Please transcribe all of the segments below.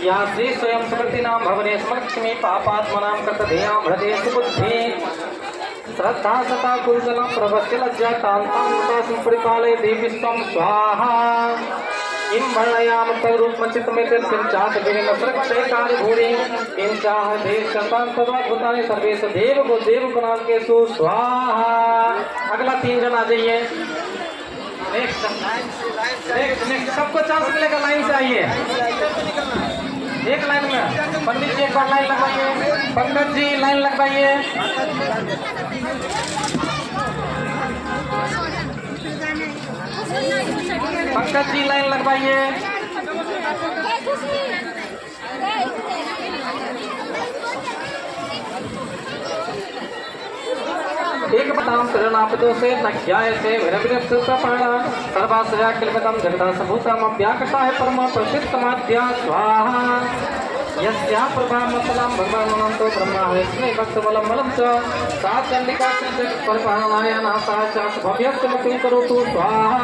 या श्री स्वयं सुकृतिनां भवने स्मर्क्ष्मी पापात्मनां कृतधेयां हृदये सुबुद्धि श्रद्धा सता कुलजलं प्रवस्य लज्जा कान्तां परिपालय देवी स्वं स्वाहा किं वर्णयाम तरूपमचितमेतस्मिञ्चात विनिमसृक्षैकानि भूरि किं चाह देशतां तद्वाद्भुतानि सर्वेषु देवगुणाकेषु स्वाहा। अगला 3 जन आ जाइए। नेक्स्ट सबको चांस मिलेगा, लाइन से आइए। एक लाइन में पंडित जी एक बार line लगवाइए। Pankaj ji line लगवाइए। Pankaj ji line लगवाइए। एक बताम शरणापदो से नज्ञाय से विरविरस्तपाणा सर्वाश्रया किलमिदं जगदा सबूतम अव्याकृता है परमा प्रसिद्ध माध्या स्वाहा यस्या प्रभामतलां भगवानंतो ब्रह्मा विष्णु भक्तबलं बलं च सा चंडिका परपालनाय नासा च भव्यस्तमतिं करोतु स्वाहा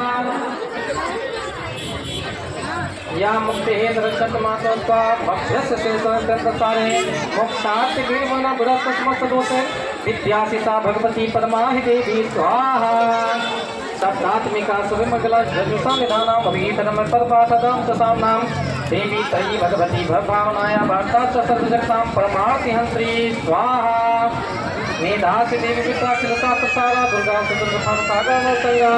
या मुक्तेन्द्र चक्रमात्मा भक्ष्यस्य शेषारे मोक्षार्थ वीरमना बुरस्तस्मस्तदोषे विद्यासिता भगवती परमाहि देवी स्वाहा सप्तात्मिका सुविमंगला जजुषा निधानां भगीतरम परपाठदां तसाम्नां देवी तयि भगवती भवभावनाया वार्ता च सर्वजगतां परमार्थि हंत्री स्वाहा मेधासि देवी विप्राखिलता प्रसारा दुर्गा चतुर्दशा सागर नौसैया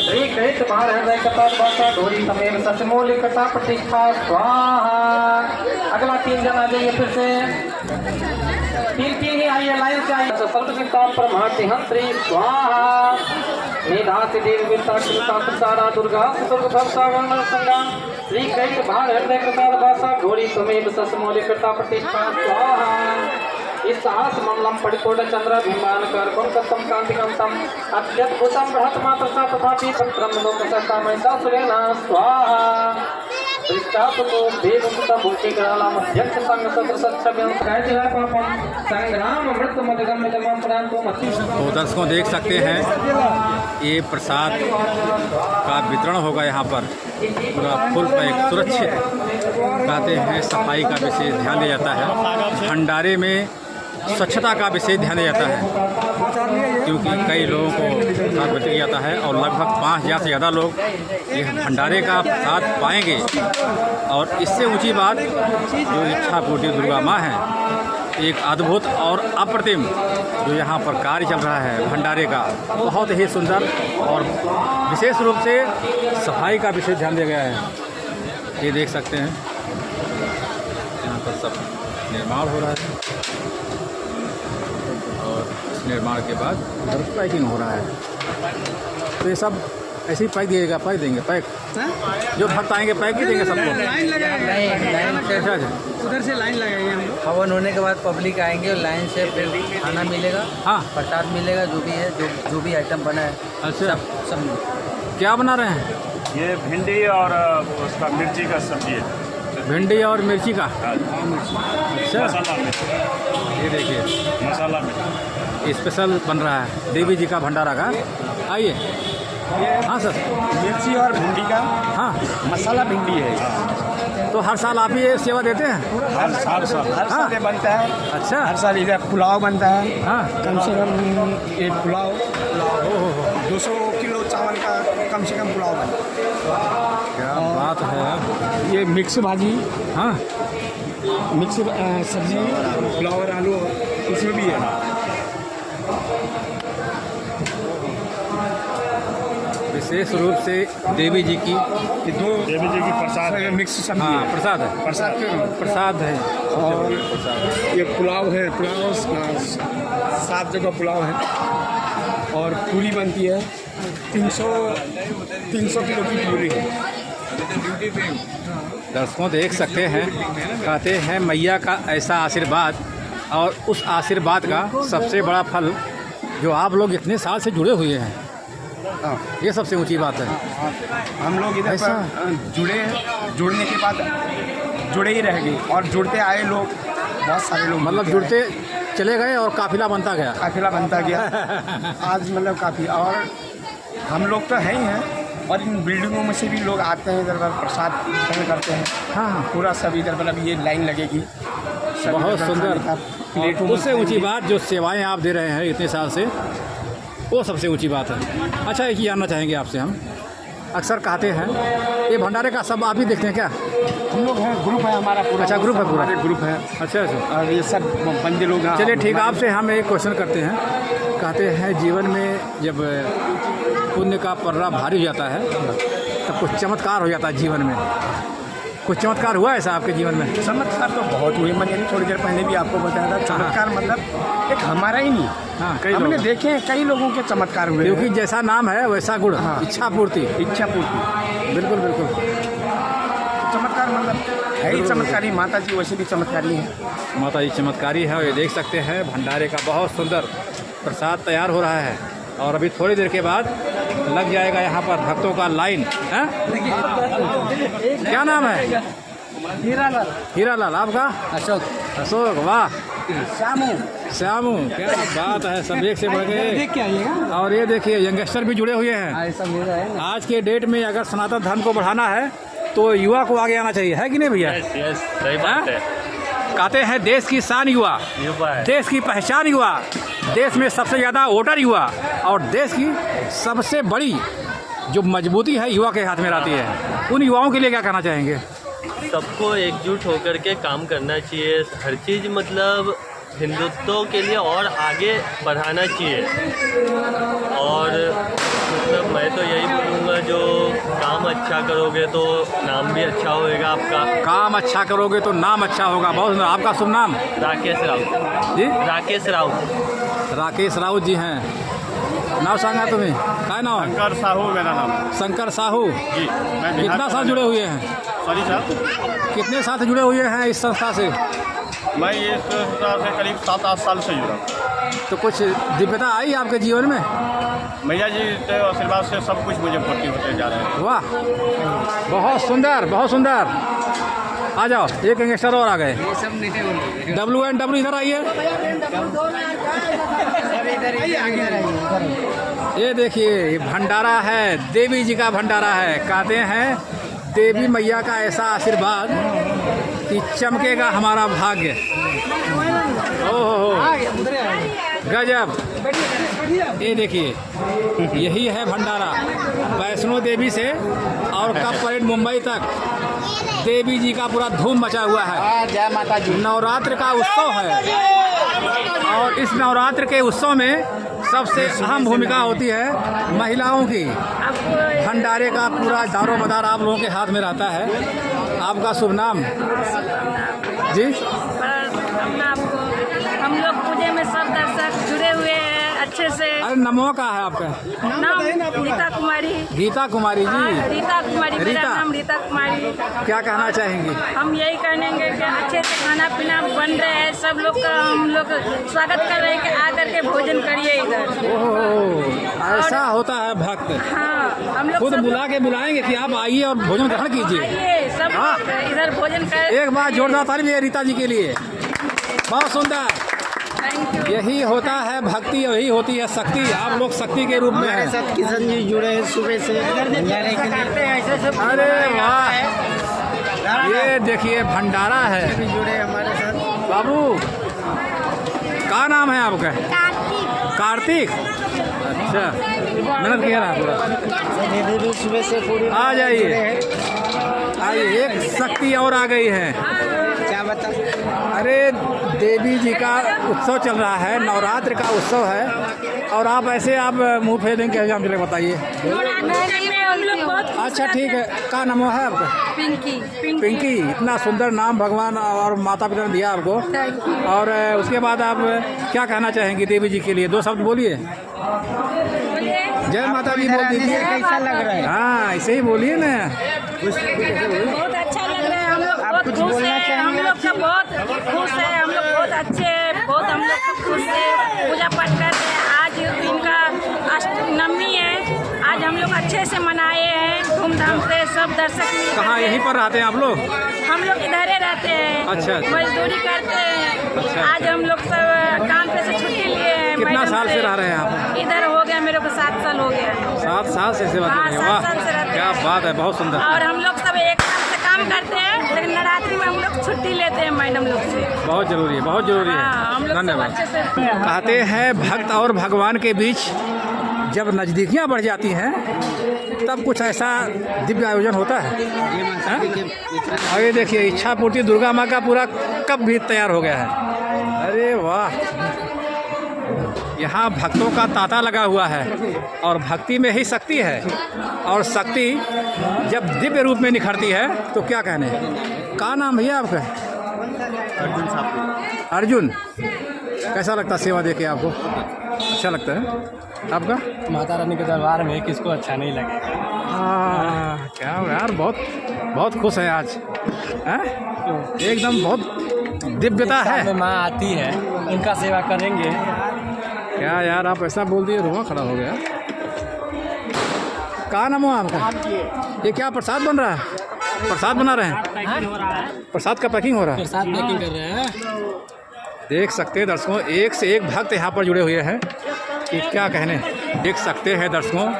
श्री कृत भार हृदय कथा भाषा डोरी तमेव सचमोल कथा प्रतिष्ठा स्वाहा। अगला 3 जन आ जाइए फिर से। 3 ही आइए, लाइन से आइए। सर्वजगतां परमार्थि हंत्री स्वाहा मेधासि देवी विप्राखिलता प्रसारा दुर्गा चतुर्दशा सागर नौसैया श्री कृत भार हृदय कथा भाषा डोरी तमेव सचमोल कथा प्रतिष्ठा स्वाहा। इस साहस ममलम पड़िकोट चंद्र भीमान कर कुंकतम कांतिकांतम अत्यद्भुतम बृहत मात्र सा तथापि पत्रम लोकसत्ता महिषा सुरेना स्वाहा दृष्टापको देवसुता भूति कराला मध्यक्ष संग सत्र सच्छव्यं कहते हैं पापम संग्राम मृत्यु मदगम जमम प्रांतो मति। तो दर्शकों देख सकते हैं ये प्रसाद का वितरण होगा यहाँ पर पूरा फुल पैक सुरक्षित। कहते हैं सफाई का विशेष ध्यान दिया जाता है, भंडारे में स्वच्छता का विशेष ध्यान दिया जाता है क्योंकि कई लोगों को प्रसाद वितरित किया जाता है और लगभग 5000 से ज़्यादा लोग ये भंडारे का प्रसाद पाएंगे। और इससे ऊंची बात जो इच्छा कोटि दुर्गा माँ है, एक अद्भुत और अप्रतिम जो यहाँ पर कार्य चल रहा है भंडारे का, बहुत ही सुंदर और विशेष रूप से सफाई का विशेष ध्यान दिया गया है। ये देख सकते हैं यहाँ पर सब निर्माण हो रहा है और इस निर्माण के बाद उधर पैकिंग हो रहा है। तो ये सब ऐसे ही पैक दिएगा, पैक देंगे, पैक जो भक्त आएंगे पैक ही देंगे सबको। लाइन लगाएंगे, लाइन से उधर से लाइन लगाएंगे हम लोग। हवन होने के बाद पब्लिक आएंगे और लाइन से फिर खाना मिलेगा, हाँ प्रसाद मिलेगा, जो भी है जो भी आइटम बना है। अच्छा सब क्या बना रहे हैं? ये भिंडी और उसका मिर्ची का सब्जी है। भिंडी और मिर्ची का, अच्छा मसाला मिर्च, ये देखिए मसाला मिर्च स्पेशल बन रहा है देवी जी का भंडारा का। आइए। हाँ सर, मिर्ची और भिंडी का, हाँ मसाला भिंडी है। तो हर साल आप ये सेवा देते हैं? हर साल ये बनता है। अच्छा, हर साल इधर पुलाव बनता है। हाँ कम से कम ये पुलाव 200 किलो चावल का कम से कम पुलाव बनता है। क्या बात है। ये मिक्स भाजी, हाँ मिक्स सब्जी, पुलाव और आलू इसमें भी है। विशेष रूप से देवी जी की देवी जी की प्रसाद है, मिक्स सब्जी। हाँ है। प्रसाद है, प्रसाद प्रसाद है। और ये पुलाव है, पुलाव 7 जगह पुलाव है और पूरी बनती है 300 किलो की पूरी है। दर्शकों देख सकते हैं, कहते हैं मैया का ऐसा आशीर्वाद और उस आशीर्वाद का सबसे बड़ा फल जो आप लोग इतने साल से जुड़े हुए हैं, ये सबसे ऊंची बात है। हम लोग इधर जुड़े हैं, जुड़ने के बाद जुड़े ही रहेंगे और जुड़ते आए लोग, बहुत सारे लोग मतलब जुड़ते चले गए और काफिला बनता गया। काफिला बनता गया आज मतलब काफ़ी। और हम लोग तो हैं ही हैं, और इन बिल्डिंगों में से भी लोग आते हैं इधर पर प्रसाद ग्रहण करते हैं। हाँ पूरा सब इधर पर अब ये लाइन लगेगी। सब बहुत इधर सुंदर। खाने का प्लेटों और में उससे ऊंची बात जो सेवाएं आप दे रहे हैं इतने साल से, वो सबसे ऊंची बात है। अच्छा, एक ही जानना चाहेंगे आपसे हम, अक्सर कहते हैं ये भंडारे का सब आप ही देखते हैं क्या? हम लोग हैं, ग्रुप है हमारा पूरा। अच्छा, ग्रुप है पूरा। हमारे ग्रुप है। अच्छा अच्छा, और ये सब बंदे लोग हैं। चलिए ठीक है। आपसे हम एक क्वेश्चन करते हैं। कहते हैं जीवन में जब पुण्य का पर्रा भारी हो जाता है तब कुछ चमत्कार हो जाता है जीवन में। कुछ चमत्कार हुआ ऐसा आपके जीवन में? चमत्कार तो बहुत हुए। मैंने थोड़ी देर पहले भी आपको बताया था, चमत्कार मतलब एक हमारा ही नहीं, हाँ, कई हमने लोग देखे हैं कई लोगों के चमत्कार हुए क्योंकि हैं। जैसा नाम है वैसा गुण। हाँ। इच्छा पूर्ति। इच्छा पूर्ति। बिल्कुल बिल्कुल। चमत्कार मतलब है ही चमत्कारी। माता जी वैसे भी चमत्कारी है। माता जी चमत्कारी है। और ये देख सकते हैं भंडारे का बहुत सुंदर प्रसाद तैयार हो रहा है और अभी थोड़ी देर के बाद लग जाएगा यहाँ पर भक्तों का लाइन। हैं? क्या नाम है? हीरालाल। हीरालाल। आपका? अशोक। अशोक। वाह। श्यामू। श्यामू। क्या बात है, सब एक से बढ़ गए। देख के आइएगा। और ये देखिए यंगस्टर भी जुड़े हुए हैं। ऐसा मेरा है ना। आज के डेट में अगर सनातन धर्म को बढ़ाना है तो युवा को आगे आना चाहिए, है कि नहीं भैया? यस, सही बात है। कहते हैं देश की शान युवा, देश की पहचान युवा, देश में सबसे ज़्यादा वोटर युवा और देश की सबसे बड़ी जो मजबूती है युवा के हाथ में रहती है। उन युवाओं के लिए क्या कहना चाहेंगे? सबको एकजुट होकर के काम करना चाहिए। हर चीज़ मतलब हिंदुत्व के लिए और आगे बढ़ाना चाहिए। और मतलब मैं तो यही बोलूँगा, जो काम अच्छा करोगे तो नाम भी अच्छा होएगा आपका। काम अच्छा करोगे तो नाम अच्छा होगा। बहुत सुंदर। आपका शुभ नाम? राकेश राउत जी? राकेश राउत। राकेश राउत जी हैं। नाव सांगा तुम्हें? क्या नाम है? शंकर साहू मेरा नाम। शंकर साहू जी। मैं कितना साल जुड़े हुए हैं? सॉरी साहब, कितने साल जुड़े हुए हैं इस संस्था से? मैं ये संस्था से करीब 7-8 साल से जुड़ा। तो कुछ दिव्यता आई आपके जीवन में? मैया जी के आशीर्वाद से सब कुछ मुझे भर्ती होते जा रहे हैं। वाह, बहुत सुंदर बहुत सुंदर। आ जाओ, एक गैंगस्टर और आ गए। ये सब नीचे बोल। WNW इधर आइए। ये देखिए, ये भंडारा है, देवी जी का भंडारा है। कहते हैं देवी मैया का ऐसा आशीर्वाद कि चमकेगा हमारा भाग्य। ओहो, गजब। ये देखिए, यही है भंडारा। वैष्णो देवी से और कप परेड मुंबई तक देवी जी का पूरा धूम मचा हुआ है। जय माता जी। नवरात्र का उत्सव है और इस नवरात्र के उत्सव में सबसे अहम भूमिका होती है महिलाओं की। भंडारे का पूरा दारो मदार आप लोगों के हाथ में रहता है। आपका शुभ नाम? जी? हम लोग पूजे में सब दर्शक जुड़े हुए हैं अच्छे से। अरे नमो का है आपका नाम रीता कुमारी। गीता कुमारी जी? रीता कुमारी, मेरा रीता। नाम रीता कुमारी। क्या कहना चाहेंगी? हम यही कहेंगे कि अच्छे से खाना पीना बन रहे हैं, सब लोग का हम लोग स्वागत कर रहे हैं कि आकर के भोजन करिए इधर। ओहो, ऐसा होता है भक्त। हाँ, हम लोग खुद सब बुला के बुलाएंगे कि आप आइए और भोजन ग्रहण कीजिए। आइए, सब हाँ। लोग इधर भोजन कर। एक बार जोरदार ताली भी है रीता जी के लिए। बहुत सुंदर। Thank you. यही होता है भक्ति, यही होती है शक्ति। आप लोग शक्ति के रूप में हैं। साथ किशन जी जुड़े हैं सुबह से भंडारे के लिए। अरे वाह, ये देखिए भंडारा है। जुड़े हमारे साथ। बाबू, क्या नाम है आपका? कार्तिक। अच्छा, मेहनत किया ना पूरा। भी सुबह से पूरी आ जाइए, आइए। एक शक्ति और आ गई है। क्या बता। अरे देवी जी का उत्सव चल रहा है, नवरात्र का उत्सव है और आप ऐसे आप मुंह फेर देंगे कैसे? हम चले बताइए। हम लोग बहुत अच्छा ठीक है। क्या नाम है आपका? पिंकी। पिंकी। इतना सुंदर नाम भगवान और माता पिता ने दिया आपको। और उसके बाद आप क्या कहना चाहेंगी देवी जी के लिए? 2 शब्द बोलिए। जय माता दी बोल दीजिए। कैसा लग रहा है? हाँ, ऐसे ही बोलिए ना। बहुत अच्छा लग रहा है। हम लोग बहुत कुछ खुश बोलना हैं। हम चाहेंगे? लोग सब बहुत खुश हैं। हम लोग बहुत अच्छे हैं। बहुत हम लोग सब खुश हैं। पूजा पाठ कर रहे हैं। आज इनका अष्टमी है। आज हम लोग अच्छे से मनाए हैं धूमधाम से। सब दर्शक मिलकर कहाँ? यहीं पर रहते हैं आप लोग? हम लोग इधर ही रहते हैं। अच्छा, अच्छा। मजदूरी करते हैं। अच्छा। आज हम लोग सब काम पे से छुट्टी लिए हैं। कितना मैडम साल से रह रहे हैं आप? इधर हो गया मेरे को 7 साल हो गया। 7 साल से सेवा कर हाँ, रहे हैं। 7 साल से वाह, रहते क्या हैं। बात है, बहुत सुंदर। और हम लोग सब एक साथ से काम करते हैं, लेकिन नवरात्रि में हम लोग छुट्टी लेते हैं मैडम लोग से। बहुत जरूरी है, बहुत जरूरी हाँ, हम है। लोग सब धन्यवाद। अच्छे से कहते हैं भक्त और भगवान के बीच जब नज़दीकियाँ बढ़ जाती हैं तब कुछ ऐसा दिव्य आयोजन होता है। हाँ? और ये देखिए इच्छा पूर्ति दुर्गा माँ का पूरा कप भी तैयार हो गया है। अरे वाह, यहाँ भक्तों का तांता लगा हुआ है और भक्ति में ही शक्ति है। और शक्ति जब दिव्य रूप में निखरती है तो क्या कहने। क्या नाम भैया आपका? अर्जुन साहब। अर्जुन, कैसा लगता है सेवा देके आपको? अच्छा लगता है आपका? माता रानी के दरबार में किसको अच्छा नहीं लगेगा। हाँ, क्या यार, बहुत बहुत खुश है आज। हैं? एकदम बहुत दिव्यता है। माँ आती है, उनका सेवा करेंगे। क्या यार, आप ऐसा बोल दिए, रोआ खड़ा हो गया। कहाँ नाम हुआ आपका? ये क्या प्रसाद बन रहा है? प्रसाद बना रहे हैं? प्रसाद का पैकिंग हो रहा है? प्रसाद पैकिंग कर रहे हैं। देख सकते हैं दर्शकों, एक से एक भक्त यहाँ पर जुड़े हुए हैं कि क्या कहने। देख सकते हैं दर्शकों,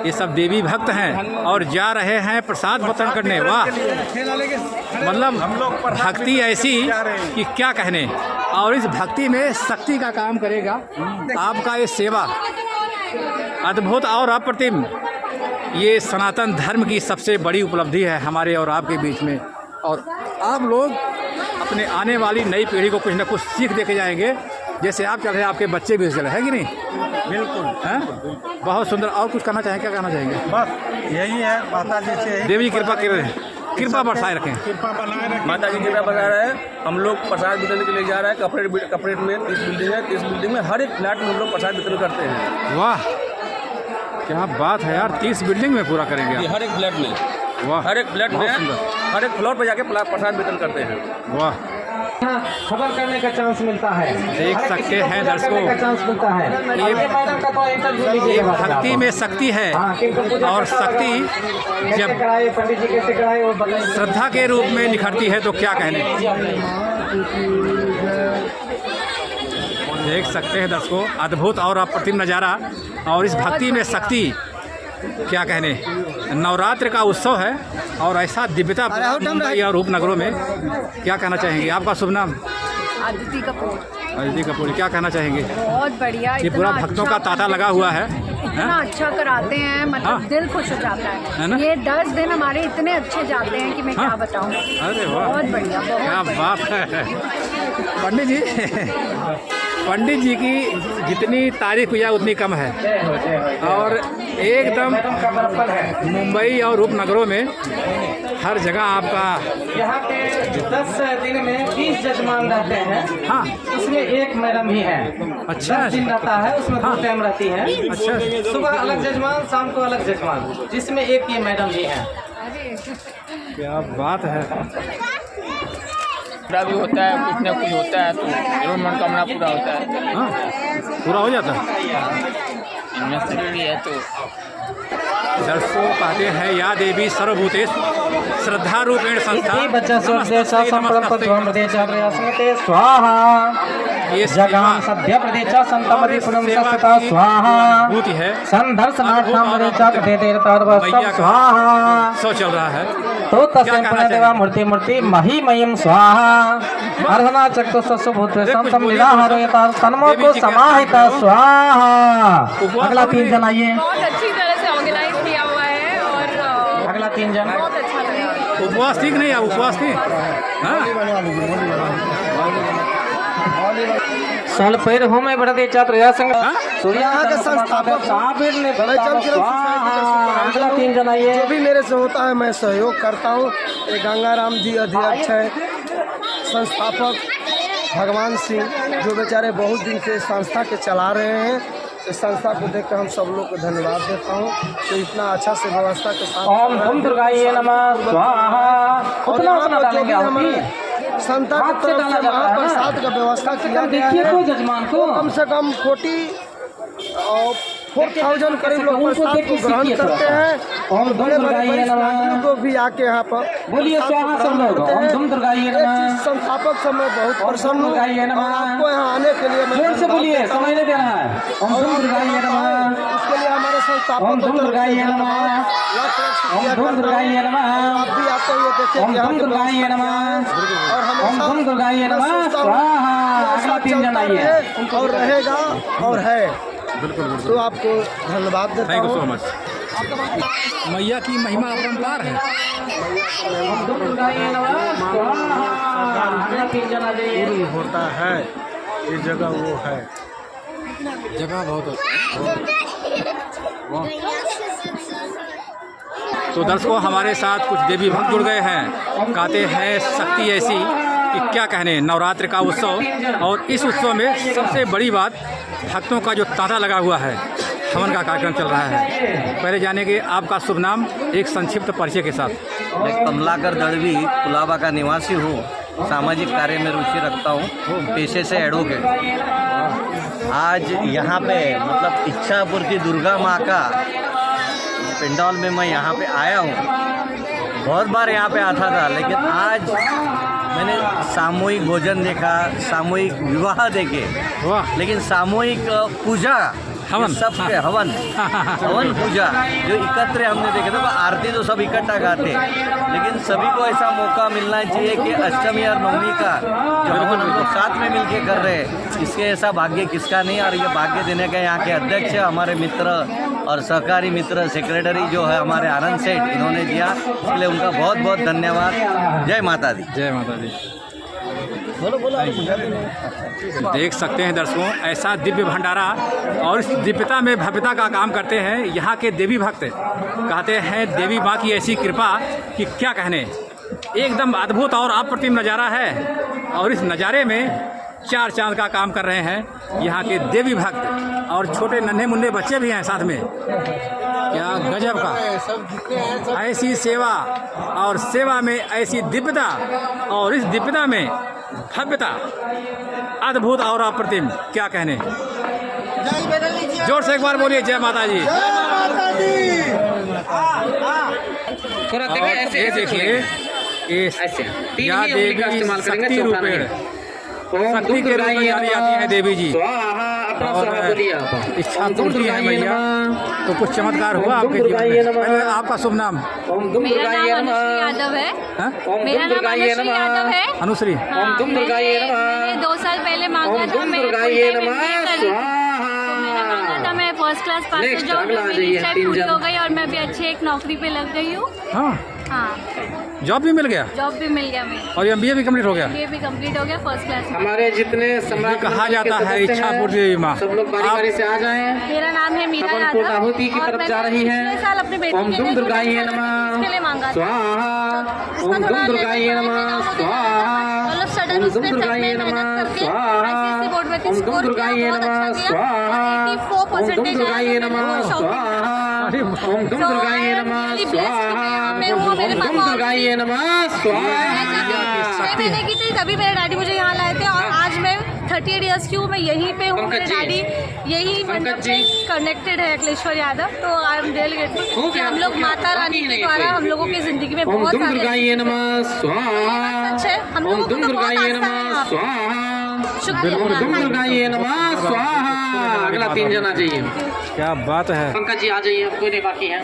ये सब देवी भक्त हैं और जा रहे हैं प्रसाद वितरण करने। वाह, मतलब भक्ति ऐसी कि क्या कहने। और इस भक्ति में शक्ति का काम करेगा आपका ये सेवा। अद्भुत और अप्रतिम, ये सनातन धर्म की सबसे बड़ी उपलब्धि है हमारे और आपके बीच में। और आप लोग अपने आने वाली नई पीढ़ी को कुछ न कुछ सीख दे के जाएंगे। जैसे आप चल रहे हैं, आपके बच्चे भी चले हैं कि नहीं? बिल्कुल हैं? बहुत सुंदर। और कुछ कहना चाहेंगे? क्या कहना चाहेंगे? बस यही है, माता जी से देवी जी कृपा करें, कृपा बरसाए रखें। कृपा बनाए रखें। माता जी कृपा बता रहा है। हम लोग प्रसाद वितरण के लिए जा रहे हैं। कपड़े में 30 बिल्डिंग है। 30 बिल्डिंग में हर एक फ्लैट में हम लोग प्रसाद वितरण करते हैं। वाह, क्या बात है यार, 30 बिल्डिंग में पूरा करेंगे ये आप? हर एक फ्लैट में, वाह, हर एक फ्लैट में, बहुत सुंदर। हर एक फ्लोर पर जाके प्रसाद वितरण करते हैं। वाह, खबर करने का चांस मिलता है। देख सकते हैं दर्शकों, का चांस मिलता है। ये मैडम का तो इंटरव्यू ये लीजिए। भक्ति में शक्ति है। और शक्ति जब कराए पंडित जी कैसे कराए वो बताइए। श्रद्धा के रूप में निखरती है तो क्या कहने। देख सकते हैं दर्शकों, अद्भुत और अप्रतिम नज़ारा। और इस भक्ति में शक्ति, क्या कहने। नवरात्र का उत्सव है और ऐसा दिव्यता मुंबई और रूपनगरों में। क्या कहना चाहेंगे? आपका शुभ नाम? अदिति कपूर। अदिति कपूर, क्या कहना चाहेंगे? बहुत बढ़िया। ये पूरा भक्तों का तांता लगा हुआ है। इतना अच्छा कराते हैं, मतलब हाँ। दिल खुश हो जाता है ना? ये 10 दिन हमारे इतने अच्छे जाते हैं कि मैं हाँ। क्या बताऊं। अरे वाह, बहुत बढ़िया, क्या बहुत बात है। पंडित जी, पंडित जी की जितनी तारीफ किया उतनी कम है। और एकदम मुंबई और उपनगरों में हर जगह आपका। यहाँ पे 10 दिन में 20 जजमान रहते हैं। हाँ, उसमें एक मैडम ही है। अच्छा। 10 दिन रहता है, उसमें 2 टाइम रहती है। अच्छा, सुबह अलग जजमान, शाम को अलग जजमान, जिसमें एक ये मैडम ही है। क्या बात है। पूरा भी होता है, कुछ न कुछ होता है तो जरूर मनोकामना पूरा होता है। हाँ, पूरा हो जाता है। इनमें से भी है तो दर्शकों कहते हैं, या देवी सर्वभूतेषु श्रद्धा रूपेण संस्था स्वाहा ये जगाम सद्य प्रदेशा संतमति पुनमसता स्वाहा भूति है। संदर्शनार्थम प्रदेशा प्रदेशा स्वाहा। सो चल रहा है। तो तस्मै पुण्यदेवा मूर्ति मूर्ति महिमयम स्वाहा। अर्धना चक्र सस्वभूत संतम निराहारयता तन्मो को समाहित स्वाहा। अगला 3 जन आइए। बहुत अच्छी तरह से ऑर्गेनाइज किया हुआ है और अगला 3 जन। बहुत अच्छा लगा। उपवास ठीक नहीं है? उपवास ठीक। हाँ, स्वल्पैर होमे बढ़ते छात्र संघ सूर्या के संस्थापक साबिर ने स्वाहा। अगला 3 जन आइए। जो भी मेरे से होता है मैं सहयोग करता हूँ। ये गंगाराम जी अध्यक्ष है, संस्थापक भगवान सिंह, जो बेचारे बहुत दिन से संस्था के चला रहे हैं। इस संस्था को देखकर हम सब लोग को धन्यवाद देता हूँ तो इतना अच्छा से व्यवस्था के साथ। ओम धूम दुर्गाये नमः स्वाहा। उतना उतना डालेंगे हमारे संस्था की तरफ से महाप्रसाद का व्यवस्था किया गया देखिए है। कोई जजमान को कम से कम 4,000 करीब लोग प्रसाद को ग्रहण करते हैं। ओम धूम बड़े बड़े दुर्गाये नमः। को भी आके यहाँ पर बोलिए स्वाहा सब लोग। ओम धूम दुर्गाये नमः। संस्था व्यापक से मैं बहुत प्रसन्न हूँ दुर्गाय और नमः। आपको यहाँ आने के लिए मैं जोर से धन्यवाद बोलिए, देता हूँ। समय नहीं देना है। ओम और धूम दुर्गाय नमः। इसके लिए हमारे संस्थापक ओम धूम दुर्गाय नमः। ओम धूम दुर्गाय नमः। आप भी आते हुए देखें ओम धूम दुर्गाय नमः। और ओम धूम दुर्गाय नमः। स्वाहा। अगला 3 जन आइए। और रहेगा और है। बिल्कुल तो आपको धन्यवाद देता थैंक यू सो हूँ। मच। मैया की महिमा अपरंपार है। ओम धूम दुर्गाय नमः। स्वाहा। अगला 3 जन आ जाइए। पूर्ण होता है, ये जगह वो है। जगह बहुत अच्छा। तो दर्शकों, हमारे साथ कुछ देवी भक्त जुड़ गए हैं। कहते हैं शक्ति ऐसी कि क्या कहने। नवरात्र का उत्सव, और इस उत्सव में सबसे बड़ी बात भक्तों का जो तांता लगा हुआ है, हवन का कार्यक्रम चल रहा है। पहले जानेंगे आपका शुभ नाम, एक संक्षिप्त परिचय के साथ। मैं कमलाकर दड़वी कुलाबा का निवासी हूँ। सामाजिक कार्य में रुचि रखता हूँ, पेशे से एडवोकेट। आज यहाँ पे मतलब इच्छापुर की दुर्गा माँ का पंडाल में मैं यहाँ पे आया हूँ। बहुत बार यहाँ पे आता था, लेकिन आज मैंने सामूहिक भोजन देखा, सामूहिक विवाह देखे, वाह। लेकिन सामूहिक पूजा, हवन। सबके हवन हवन पूजा जो एकत्र हमने देखे थे। आरती तो सब इकट्ठा गाते, लेकिन सभी को ऐसा मौका मिलना चाहिए कि अष्टमी और नवमी का जो हवन हम लोग साथ में मिलके कर रहे हैं, इसके ऐसा भाग्य किसका नहीं। और ये भाग्य देने का यहाँ के अध्यक्ष हमारे मित्र और सहकारी मित्र सेक्रेटरी जो है हमारे आनंद सेठ, इन्होंने दिया, इसलिए उनका बहुत बहुत धन्यवाद। जय माता दी। जय माता दी। बोलो बोलो। देख सकते हैं दर्शकों, ऐसा दिव्य भंडारा, और इस दिव्यता में भव्यता का काम करते हैं यहाँ के देवी भक्त। कहते हैं देवी माँ की ऐसी कृपा कि क्या कहने। एकदम अद्भुत और अप्रतिम नज़ारा है, और इस नज़ारे में 4 चांद का काम कर रहे हैं यहाँ के देवी भक्त, और छोटे नन्हे मुन्ने बच्चे भी हैं साथ में। क्या गजब का, ऐसी सेवा, और सेवा में ऐसी दिव्यता, और इस दिव्यता में भव्यता, अद्भुत और अप्रतिम, क्या कहने। जोर से एक बार बोलिए जय माता जी। थोड़ा देखिए, ऐसे ये देखिए, या देवी शक्ति रूपेण, शक्ति के रूप में जानी जाती है देवी जी। और इच्छा पूर्ति है मैया। तो कुछ चमत्कार हुआ आपके जीवन में। पहले आपका शुभ नाम। मेरा नाम अनुश्री यादव है। मेरा नाम अनुश्री यादव है। अनुश्री। मैंने 2 साल पहले मांगा था, मैं फर्स्ट क्लास पास हो जाऊँ, मेरी इच्छा पूरी हो गई और मैं भी अच्छी एक नौकरी पे लग गई हूँ। हाँ, जॉब भी मिल गया, जॉब भी मिल गया मेरा, और MBA भी कंप्लीट हो गया। MBA भी कंप्लीट हो गया फर्स्ट क्लास। हमारे जितने सम्राट कहा जाता है इच्छा पूर्ति देवी माँ। सब लोग बारी बारी से आ जाएं। मेरा नाम है मीरा हवन यादव, को आहुति की तरफ जा रही है। पिछले साल अपने बेटे ओम के धूम लिए दुर्गाय के लिए मांगा था। स्वाहा। ओम धूम दुर्गाय नमः। स्वाहा। मतलब सडन ओम धूम उसमें दुर्गाय मेहनत नमः। करके स्वाहा। ICSE बोर्ड में ओम धूम स्कोर दुर्गाय किया, बहुत नमः। अच्छा किया। स्वाहा। 84% ओम धूम दुर्गाय नमः। स्वाहा। ओम धूम दुर्गाय नमः। स्वाहा। ओम धूम दुर्गाय नमः। स्वाहा। 6 महीने की थी तभी मेरे डैडी मुझे यहाँ लाए थे, और आज मैं 38 ईयर्स की हूँ, मैं यहीं पे हूँ। मेरे डैडी यही मंडप से कनेक्टेड है, अखिलेश्वर यादव। तो आई एम रियली ग्रेटफुल कि हम लोग माता रानी के द्वारा हम लोगों की जिंदगी में बहुत ओम धूम सारे दुर्गाय नमः। स्वाहा। सच है, हम लोगों ओम को धूम तो बहुत दुर्गाय आस्था है नमः। यहाँ पे। स्वाहा। शुक्रिया। ओम धूम दुर्गाय नमः। स्वाहा। अगला 3 जन आ जाइए। क्या बात है। पंकज जी आ जाइए, कोई नहीं बाकी है।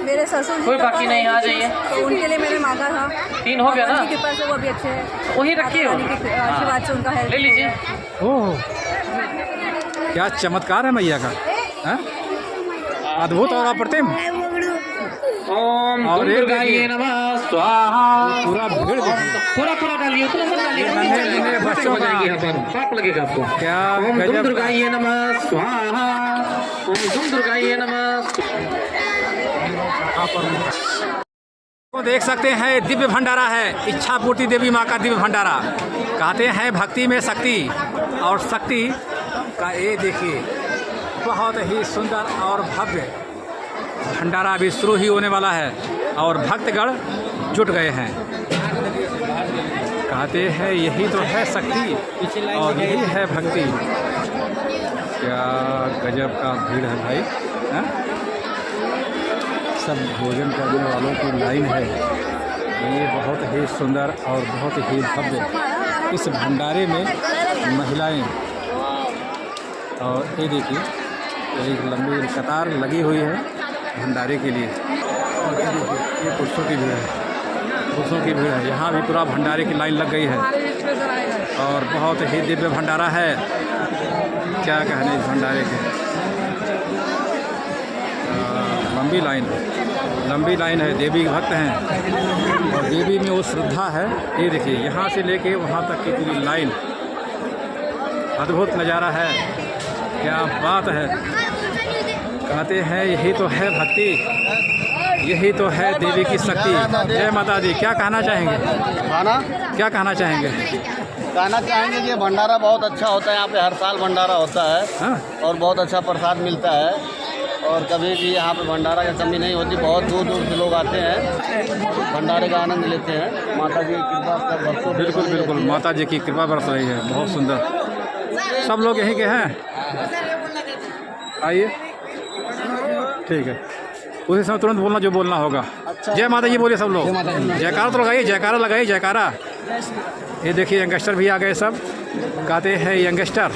मेरे ससुर जी कोई बाकी नहीं, आ जाइए। तो उनके लिए मैंने मांगा था। 3 हो गया ना, उनकी कृपा से वो अभी अच्छे हैं। वही रखिए हो। आशीर्वाद से उनका है। ले लीजिए। ओह, क्या चमत्कार है मैया का, हैं? अद्भुत और अप्रतिम। ओम और धूम एक दुर्गाय देखिए, नमः। स्वाहा। पूरा भीड़ देखिए। थोड़ा डालिए, उतना मत डालिए, नन्हे बच्चों का पाप लगेगा आपको। क्या ओम धूम गजब। दुर्गाय नमः। स्वाहा। ओम धूम दुर्गाय नमः। तो देख सकते हैं दिव्य भंडारा है, इच्छा पूर्ति देवी माँ का दिव्य भंडारा। कहते हैं भक्ति में शक्ति, और शक्ति का ये देखिए बहुत ही सुंदर और भव्य भंडारा अभी शुरू ही होने वाला है, और भक्तगण जुट गए हैं। कहते हैं यही तो है शक्ति और यही है भक्ति। क्या गजब का भीड़ है भाई, हैं? सब भोजन करने वालों की लाइन है। ये बहुत ही सुंदर और बहुत ही भव्य इस भंडारे में महिलाएं, और ये देखिए एक लंबी कतार लगी हुई है भंडारे के लिए। और ये देखिए ये पुरुषों की भीड़ है, पुरुषों की भीड़ है। यहाँ भी पूरा भंडारे की लाइन लग गई है और बहुत ही दिव्य भंडारा है, क्या कहने इस भंडारे के। लंबी लाइन है, देवी के भक्त हैं और देवी में वो श्रद्धा है। ये देखिए यहाँ से लेके वहाँ तक की पूरी लाइन, अद्भुत नज़ारा है, क्या बात है। कहते हैं यही तो है भक्ति, यही तो है देवी की शक्ति। जय माता दी। क्या कहना चाहेंगे? क्या कहना चाहेंगे? कहना चाहेंगे कि भंडारा बहुत अच्छा होता है, यहाँ पे हर साल भंडारा होता है। हाँ? और बहुत अच्छा प्रसाद मिलता है और कभी भी यहाँ पे भंडारा की कमी नहीं होती। बहुत दूर दूर से लोग आते हैं, भंडारे का आनंद लेते हैं। माता जी की कृपा से भक्तों पे बिल्कुल बिल्कुल, माता जी की कृपा बरस रही है, बहुत सुंदर। सब लोग यहीं के हैं, आइए, ठीक है। उसी समय तुरंत बोलना जो बोलना होगा। जय माता जी बोलिए सब लोग, जयकारा तो लगाइए, जयकारा लगाइए, जयकारा। ये देखिए यंगस्टर भी आ गए सब। कहते हैं यंगस्टर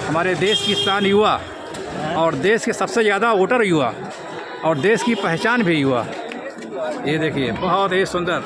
हमारे देश की शान युवा, और देश के सबसे ज़्यादा वोटर युवा, और देश की पहचान भी युवा। ये देखिए बहुत ही सुंदर